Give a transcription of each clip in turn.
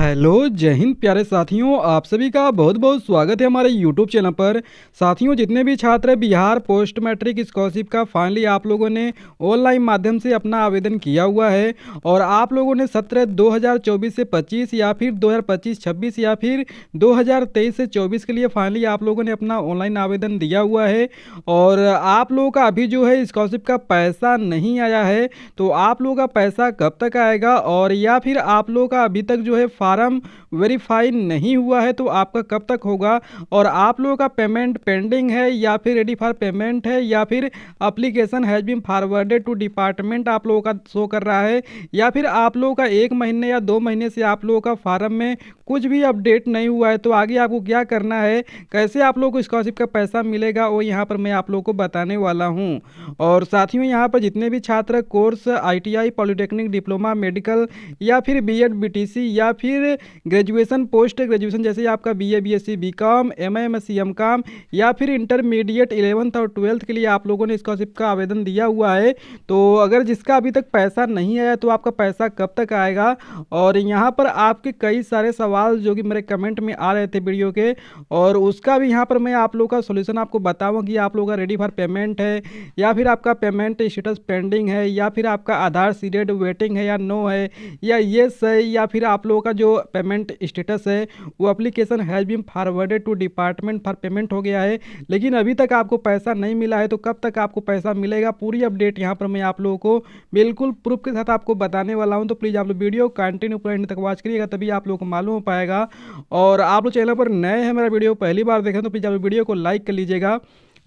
Hello, जय हिंद प्यारे साथियों, आप सभी का बहुत बहुत स्वागत है हमारे यूट्यूब चैनल पर। साथियों, जितने भी छात्र बिहार पोस्ट मैट्रिक स्कॉलरशिप का फाइनली आप लोगों ने ऑनलाइन माध्यम से अपना आवेदन किया हुआ है और आप लोगों ने सत्र 2024 से 25 या फिर 2025-26 या फिर 2023 से 24 के लिए फाइनली आप लोगों ने अपना ऑनलाइन आवेदन दिया हुआ है और आप लोगों का अभी जो है स्कॉलरशिप का पैसा नहीं आया है। तो आप लोगों का पैसा कब तक आएगा और या फिर आप लोगों का अभी तक जो है फार्म वेरीफाई नहीं हुआ है तो आपका कब तक होगा और आप लोगों का पेमेंट पेंडिंग है या फिर रेडी फॉर पेमेंट है या फिर application has been forwarded to department आप लोगों का शो कर रहा है या फिर आप लोगों का 1 महीने या 2 महीने से आप लोगों का फार्म में कुछ भी अपडेट नहीं हुआ है। तो आगे आपको क्या करना है, कैसे आप लोगों को स्कॉलरशिप का पैसा मिलेगा, वो यहाँ पर मैं आप लोगों को बताने वाला हूँ। और साथियों, यहाँ पर जितने भी छात्र course ITI polytechnic diploma medical या फिर BEd BTC या फिर ग्रेजुएशन पोस्ट ग्रेजुएशन जैसे आपका BA BSc BCom MA MSc MCom या फिर इंटरमीडिएट 11th और 12th के लिए आप लोगों ने स्कॉलरशिप का आवेदन दिया हुआ है, तो अगर जिसका अभी तक पैसा नहीं आया तो आपका पैसा कब तक आएगा। और यहाँ पर आपके कई सारे सवाल जो कि मेरे कमेंट में आ रहे थे वीडियो के, और उसका भी यहाँ पर मैं आप लोगों का सोल्यूशन आपको बताऊँगा कि आप लोगों का रेडी फॉर पेमेंट है या फिर आपका पेमेंट स्टेटस पेंडिंग है या फिर आपका आधार सीडेड वेटिंग है या नो है या येस है या फिर आप लोगों का जो पेमेंट स्टेटस है वो application has been forwarded to department for payment हो गया है लेकिन अभी तक आपको पैसा नहीं मिला है। तो कब तक आपको पैसा मिलेगा, पूरी अपडेट यहाँ पर मैं आप लोगों को बिल्कुल प्रूफ के साथ आपको बताने वाला हूँ। तो प्लीज़ आप लोग वीडियो कंटिन्यू पूरा एंड तक वॉच करिएगा, तभी आप लोगों को मालूम हो पाएगा। और आप लोग चैनल पर नए हैं, मेरा वीडियो पहली बार देखें तो प्लीज़ आप वीडियो को लाइक कर लीजिएगा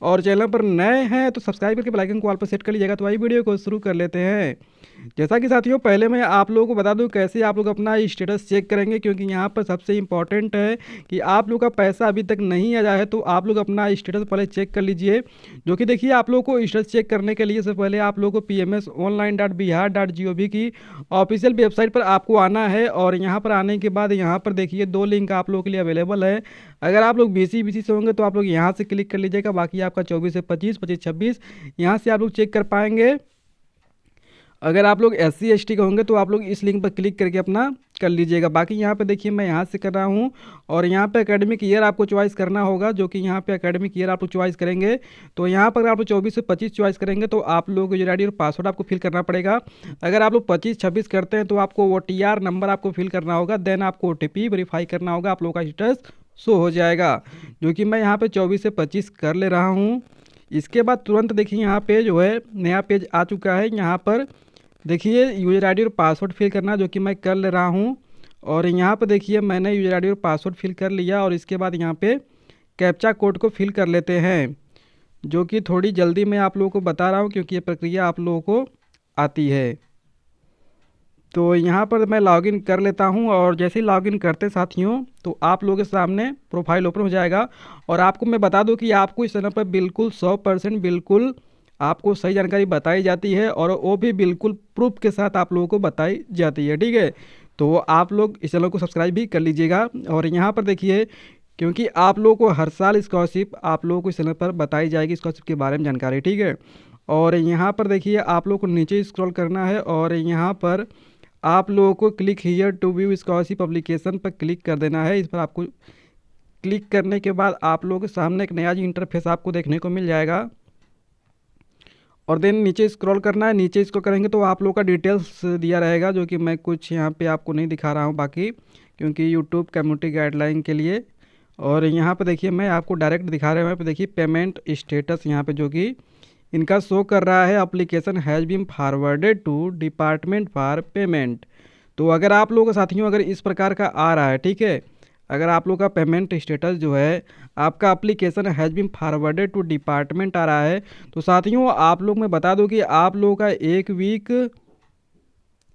और चैनल पर नए हैं तो सब्सक्राइब करके बेल आइकन को ऑल पर सेट कर लीजिएगा। तो आइए वीडियो को शुरू कर लेते हैं। जैसा कि साथियों, पहले मैं आप लोगों को बता दूं कैसे आप लोग अपना स्टेटस चेक करेंगे, क्योंकि यहाँ पर सबसे इम्पॉर्टेंट है कि आप लोग का पैसा अभी तक नहीं आया है तो आप लोग अपना स्टेटस पहले चेक कर लीजिए। जो कि देखिए, आप लोग को स्टेटस चेक करने के लिए सबसे पहले आप लोग को pmsonline.bihar.gov की ऑफिशियल वेबसाइट पर आपको आना है और यहाँ पर आने के बाद यहाँ पर देखिए 2 लिंक आप लोगों के लिए अवेलेबल है। अगर आप लोग BC से होंगे तो आप लोग यहाँ से क्लिक कर लीजिएगा, बाकी आपका 24 से 25, 25-26 यहाँ से आप लोग चेक कर पाएंगे। अगर आप लोग SC ST के होंगे तो आप लोग इस लिंक पर क्लिक करके अपना कर लीजिएगा। बाकी यहाँ पे देखिए मैं यहाँ से कर रहा हूँ और यहाँ पे एकेडमिक ईयर आपको चॉइस करना होगा, जो कि यहाँ पे एकेडमिक ईयर आप लोग चॉइस करेंगे। तो यहाँ पर आप लोग 24 से 25 चॉइस करेंगे तो आप लोग यूजर ID और पासवर्ड आपको फिल करना पड़ेगा। अगर आप लोग 25-26 करते हैं तो आपको OTR नंबर आपको फिल करना होगा, देन आपको OTP वेरीफाई करना होगा, आप लोगों का स्टेटस शो हो जाएगा। जो कि मैं यहाँ पर 24 से 25 कर ले रहा हूँ। इसके बाद तुरंत देखिए यहाँ पे जो है नया पेज आ चुका है। यहाँ पर देखिए यूजर ID और पासवर्ड फिल करना, जो कि मैं कर ले रहा हूँ। और यहाँ पर देखिए मैंने यूजर ID और पासवर्ड फिल कर लिया और इसके बाद यहाँ पे कैप्चा कोड को फिल कर लेते हैं, जो कि थोड़ी जल्दी मैं आप लोगों को बता रहा हूँ क्योंकि ये प्रक्रिया आप लोगों को आती है। तो यहाँ पर मैं लॉगिन कर लेता हूँ और जैसे ही लॉगिन करते साथियों तो आप लोगों के सामने प्रोफाइल ओपन हो जाएगा। और आपको मैं बता दूँ कि आपको इस चैनल पर बिल्कुल 100% बिल्कुल आपको सही जानकारी बताई जाती है और वो भी बिल्कुल प्रूफ के साथ आप लोगों को बताई जाती है, ठीक है। तो आप लोग इस चैनल को सब्सक्राइब भी कर लीजिएगा। और यहाँ पर देखिए, क्योंकि आप लोगों को हर साल स्कॉलरशिप आप लोगों को इस चैनल पर बताई जाएगी, स्कॉलरशिप के बारे में जानकारी, ठीक है। और यहाँ पर देखिए आप लोग को नीचे स्क्रॉल करना है और यहाँ पर आप लोगों को click here to view scholarship application पर क्लिक कर देना है। इस पर आपको क्लिक करने के बाद आप लोगों के सामने एक नया इंटरफेस आपको देखने को मिल जाएगा और देन नीचे स्क्रॉल करना है। नीचे इसको करेंगे तो आप लोग का डिटेल्स दिया रहेगा, जो कि मैं कुछ यहाँ पे आपको नहीं दिखा रहा हूँ बाकी, क्योंकि यूट्यूब कम्युनिटी गाइडलाइन के लिए। और यहाँ पे देखिए मैं आपको डायरेक्ट दिखा रहा हूँ। यहाँ पे देखिए पेमेंट स्टेटस यहाँ पे जो कि इनका शो कर रहा है, application has been forwarded to department for payment. तो अगर आप लोगों का साथियों अगर इस प्रकार का आ रहा है, ठीक है, अगर आप लोग का पेमेंट स्टेटस जो है आपका application has been forwarded to department आ रहा है, तो साथियों आप लोग मैं बता दूं कि आप लोगों का 1 वीक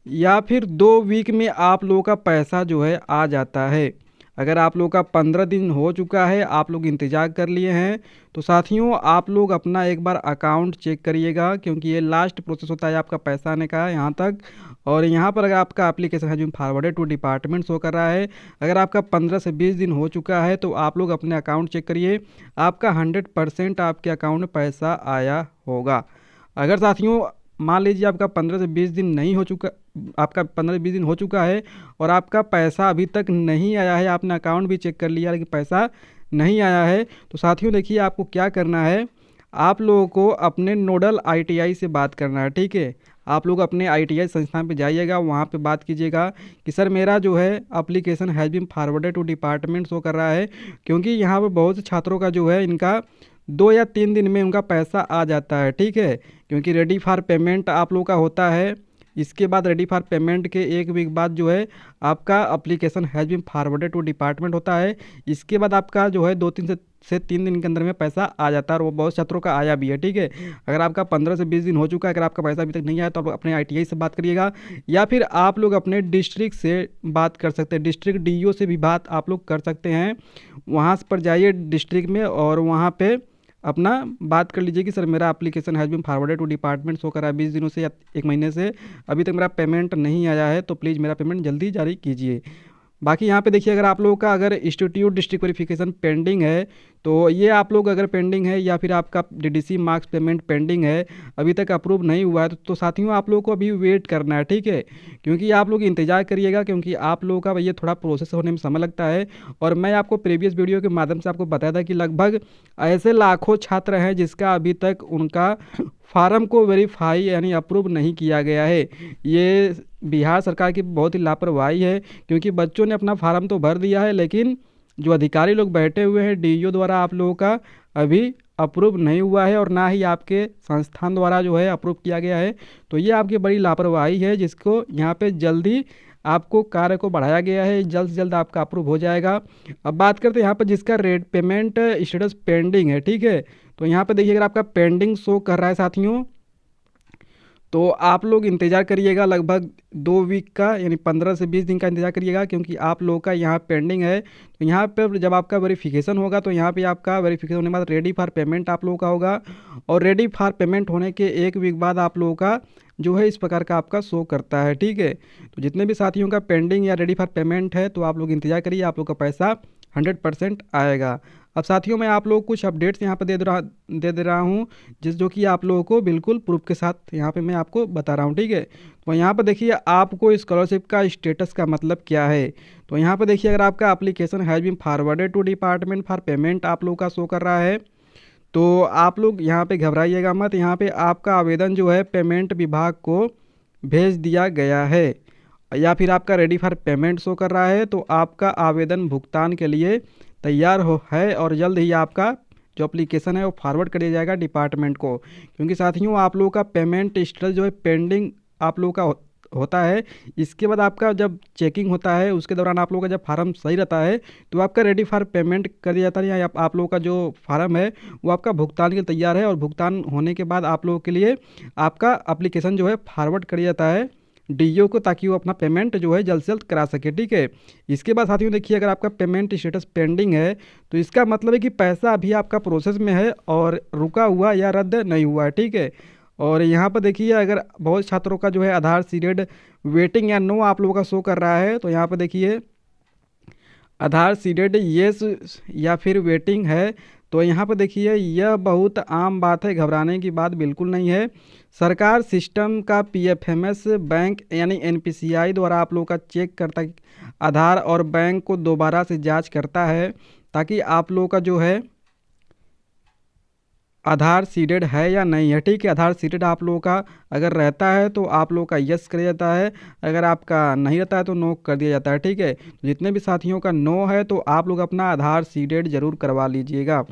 या फिर 2 वीक में आप लोगों का पैसा जो है आ जाता है। अगर आप लोग का 15 दिन हो चुका है, आप लोग इंतज़ार कर लिए हैं, तो साथियों आप लोग अपना एक बार अकाउंट चेक करिएगा, क्योंकि ये लास्ट प्रोसेस होता है आपका पैसा आने का यहाँ तक। और यहाँ पर अगर आपका एप्लीकेशन है जो फॉरवर्डेड टू डिपार्टमेंट शो कर रहा है, अगर आपका 15 से 20 दिन हो चुका है तो आप लोग अपने अकाउंट चेक करिए, आपका 100% आपके अकाउंट में पैसा आया होगा। अगर साथियों मान लीजिए आपका 15 से 20 दिन नहीं हो चुका, आपका 15 से 20 दिन हो चुका है और आपका पैसा अभी तक नहीं आया है, आपने अकाउंट भी चेक कर लिया लेकिन पैसा नहीं आया है, तो साथियों देखिए आपको क्या करना है, आप लोगों को अपने नोडल आईटीआई से बात करना है। ठीक है, आप लोग अपने आईटीआई संस्थान पे जाइएगा, वहाँ पे बात कीजिएगा कि सर मेरा जो है application has been forwarded to department show कर रहा है, क्योंकि यहाँ पर बहुत से छात्रों का जो है इनका 2 या 3 दिन में उनका पैसा आ जाता है। ठीक है, क्योंकि रेडी फॉर पेमेंट आप लोग का होता है, इसके बाद रेडी फॉर पेमेंट के 1 वीक बाद जो है आपका application has been forwarded to department होता है। इसके बाद आपका जो है 2 से 3 दिन के अंदर में पैसा आ जाता है और वो बहुत छात्रों का आया भी है। ठीक है, अगर आपका 15 से 20 दिन हो चुका है, अगर आपका पैसा अभी तक नहीं आया तो आप अपने आईटीआई से बात करिएगा, या फिर आप लोग अपने डिस्ट्रिक्ट से बात कर सकते हैं, डिस्ट्रिक्ट डीईओ से भी बात आप लोग कर सकते हैं। वहाँ पर जाइए डिस्ट्रिक्ट में और वहाँ पे अपना बात कर लीजिए कि सर मेरा application has been forwarded to department show कर रहा है 20 दिनों से या 1 महीने से, अभी तक मेरा पेमेंट नहीं आया है, तो प्लीज़ मेरा पेमेंट जल्दी जारी कीजिए। बाकी यहाँ पे देखिए, अगर आप लोगों का अगर इंस्टीट्यूट डिस्ट्रिक्ट वेरिफिकेशन पेंडिंग है, तो ये आप लोग अगर पेंडिंग है या फिर आपका डीडीसी मार्क्स पेमेंट पेंडिंग है, अभी तक अप्रूव नहीं हुआ है, तो साथियों आप लोगों को अभी वेट करना है। ठीक है, क्योंकि आप लोग इंतज़ार करिएगा, क्योंकि आप लोगों का ये थोड़ा प्रोसेस होने में समय लगता है। और मैं आपको प्रीवियस वीडियो के माध्यम से आपको बताया था कि लगभग ऐसे लाखों छात्र हैं जिसका अभी तक उनका फार्म को वेरीफाई यानी अप्रूव नहीं किया गया है। ये बिहार सरकार की बहुत ही लापरवाही है, क्योंकि बच्चों ने अपना फार्म तो भर दिया है, लेकिन जो अधिकारी लोग बैठे हुए हैं डीईओ द्वारा आप लोगों का अभी अप्रूव नहीं हुआ है और ना ही आपके संस्थान द्वारा जो है अप्रूव किया गया है। तो ये आपकी बड़ी लापरवाही है, जिसको यहाँ पे जल्दी आपको कार्य को बढ़ाया गया है, जल्द से जल्द आपका अप्रूव हो जाएगा। अब बात करते हैं यहाँ पर जिसका रेट पेमेंट स्टेटस पेंडिंग है। ठीक है, तो यहाँ पे देखिए, अगर आपका पेंडिंग शो कर रहा है साथियों, तो आप लोग इंतज़ार करिएगा लगभग 2 वीक का, यानी 15 से 20 दिन का इंतज़ार करिएगा, क्योंकि आप लोगों का यहाँ पेंडिंग है। तो यहाँ पर जब आपका वेरिफिकेशन होगा तो यहाँ पे आपका वेरिफिकेशन होने के बाद रेडी फॉर पेमेंट आप लोगों का होगा, और रेडी फॉर पेमेंट होने के 1 वीक बाद आप लोगों का जो है इस प्रकार का आपका शो करता है। ठीक है, तो जितने भी साथियों का पेंडिंग या रेडी फॉर पेमेंट है, तो आप लोग इंतज़ार करिए, आप लोग का पैसा 100% आएगा। अब साथियों मैं आप लोगों को कुछ अपडेट्स यहाँ पर दे दे रहा हूँ, जो कि आप लोगों को बिल्कुल प्रूफ के साथ यहाँ पे मैं आपको बता रहा हूँ। ठीक है, तो यहाँ पर देखिए आपको स्कॉलरशिप का स्टेटस का मतलब क्या है। तो यहाँ पर देखिए, अगर आपका application has been forwarded to department for payment आप लोगों का शो कर रहा है, तो आप लोग यहाँ पे घबराइएगा मत। यहाँ पे आपका आवेदन जो है पेमेंट विभाग को भेज दिया गया है, या फिर आपका रेडी फॉर पेमेंट शो कर रहा है, तो आपका आवेदन भुगतान के लिए तैयार हो है और जल्द ही आपका जो एप्लीकेशन है वो फॉरवर्ड कर दिया जाएगा डिपार्टमेंट को। क्योंकि साथियों आप लोगों का पेमेंट स्टेटस जो है पेंडिंग आप लोगों का होता है, इसके बाद आपका जब चेकिंग होता है उसके दौरान आप लोगों का जब फार्म सही रहता है तो आपका रेडी फॉर पेमेंट कर दिया जाता है, या आप लोगों का जो फार्म है वो आपका भुगतान के लिए तैयार है, और भुगतान होने के बाद आप लोगों के लिए आपका एप्लीकेशन जो है फॉरवर्ड कर दिया जाता है डीईओ को, ताकि वो अपना पेमेंट जो है जल्द से जल्द करा सके। ठीक है, इसके बाद साथियों देखिए, अगर आपका पेमेंट स्टेटस पेंडिंग है तो इसका मतलब है कि पैसा अभी आपका प्रोसेस में है और रुका हुआ या रद्द नहीं हुआ है। ठीक है, और यहाँ पर देखिए, अगर बहुत छात्रों का जो है आधार सीडेड वेटिंग या नो आप लोगों का शो कर रहा है, तो यहाँ पर देखिए आधार सीडेड येस या फिर वेटिंग है, तो यहाँ पर देखिए यह बहुत आम बात है, घबराने की बात बिल्कुल नहीं है। सरकार सिस्टम का पीएफएमएस बैंक यानी एनपीसीआई द्वारा आप लोगों का चेक करता है, आधार और बैंक को दोबारा से जांच करता है, ताकि आप लोगों का जो है आधार सीडेड है या नहीं है। ठीक है, आधार सीडेड आप लोगों का अगर रहता है तो आप लोगों का यस कर दिया जाता है, अगर आपका नहीं रहता है तो नो कर दिया जाता है। ठीक है, तो जितने भी साथियों का नो है तो आप लोग अपना आधार सीडेड ज़रूर करवा लीजिएगा,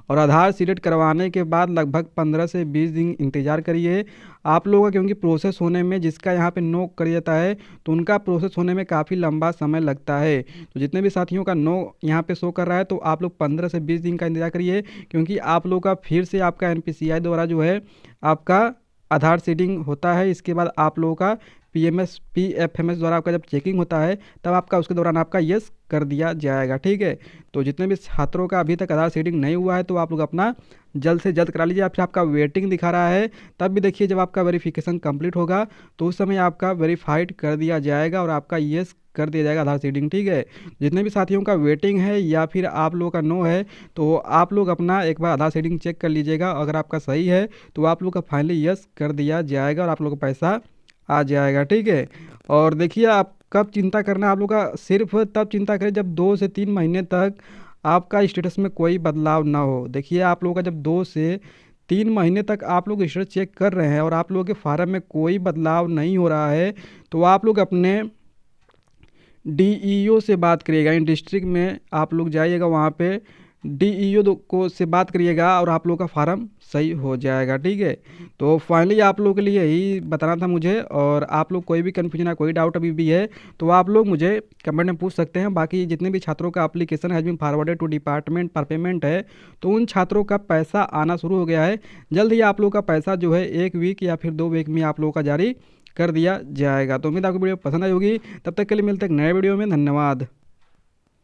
और आधार सीडेड करवाने के बाद लगभग 15 से 20 दिन इंतज़ार करिए आप लोगों का, क्योंकि प्रोसेस होने में जिसका यहाँ पे नो कर जाता है तो उनका प्रोसेस होने में काफ़ी लंबा समय लगता है। तो जितने भी साथियों का नो यहाँ पे शो कर रहा है तो आप लोग 15 से 20 दिन का इंतजार करिए, क्योंकि आप लोग का फिर से आपका एनपीसीआई द्वारा जो है आपका आधार सीडिंग होता है, इसके बाद आप लोगों का PMS PFMS द्वारा आपका जब चेकिंग होता है तब आपका उसके दौरान आपका यस कर दिया जाएगा। ठीक है, तो जितने भी छात्रों का अभी तक आधार सीडिंग नहीं हुआ है तो आप लोग अपना जल्द से जल्द करा लीजिए। या फिर आपका वेटिंग दिखा रहा है तब भी देखिए, जब आपका वेरिफिकेशन कंप्लीट होगा तो उस समय आपका वेरीफाइड कर दिया जाएगा और आपका यस कर दिया जाएगा आधार सीडिंग। ठीक है, जितने भी साथियों का वेटिंग है या फिर आप लोगों का नो है तो आप लोग अपना एक बार आधार सीडिंग चेक कर लीजिएगा। अगर आपका सही है तो आप लोग का फाइनली यस कर दिया जाएगा और आप लोग का पैसा आ जाएगा। ठीक है, और देखिए आप कब चिंता करना है, आप लोग का सिर्फ तब चिंता करें जब 2 से 3 महीने तक आपका स्टेटस में कोई बदलाव ना हो। देखिए आप लोगों का जब 2 से 3 महीने तक आप लोग स्टेटस चेक कर रहे हैं और आप लोगों के फार्म में कोई बदलाव नहीं हो रहा है तो आप लोग अपने DEO से बात करिएगा। इन डिस्ट्रिक्ट में आप लोग जाइएगा, वहाँ पे DEO को से बात करिएगा और आप लोग का फार्म सही हो जाएगा। ठीक है, तो फाइनली आप लोगों के लिए यही बताना था मुझे। और आप लोग कोई भी कन्फ्यूजन है, कोई डाउट अभी भी है तो आप लोग मुझे कमेंट में पूछ सकते हैं। बाकी जितने भी छात्रों का application has been forwarded to department for payment है तो उन छात्रों का पैसा आना शुरू हो गया है। जल्द ही आप लोग का पैसा जो है 1 वीक या फिर 2 वीक में आप लोगों का जारी कर दिया जाएगा। तो उम्मीद आपको वीडियो पसंद आई होगी। तब तक के लिए मिलते हैं एक नए वीडियो में। धन्यवाद।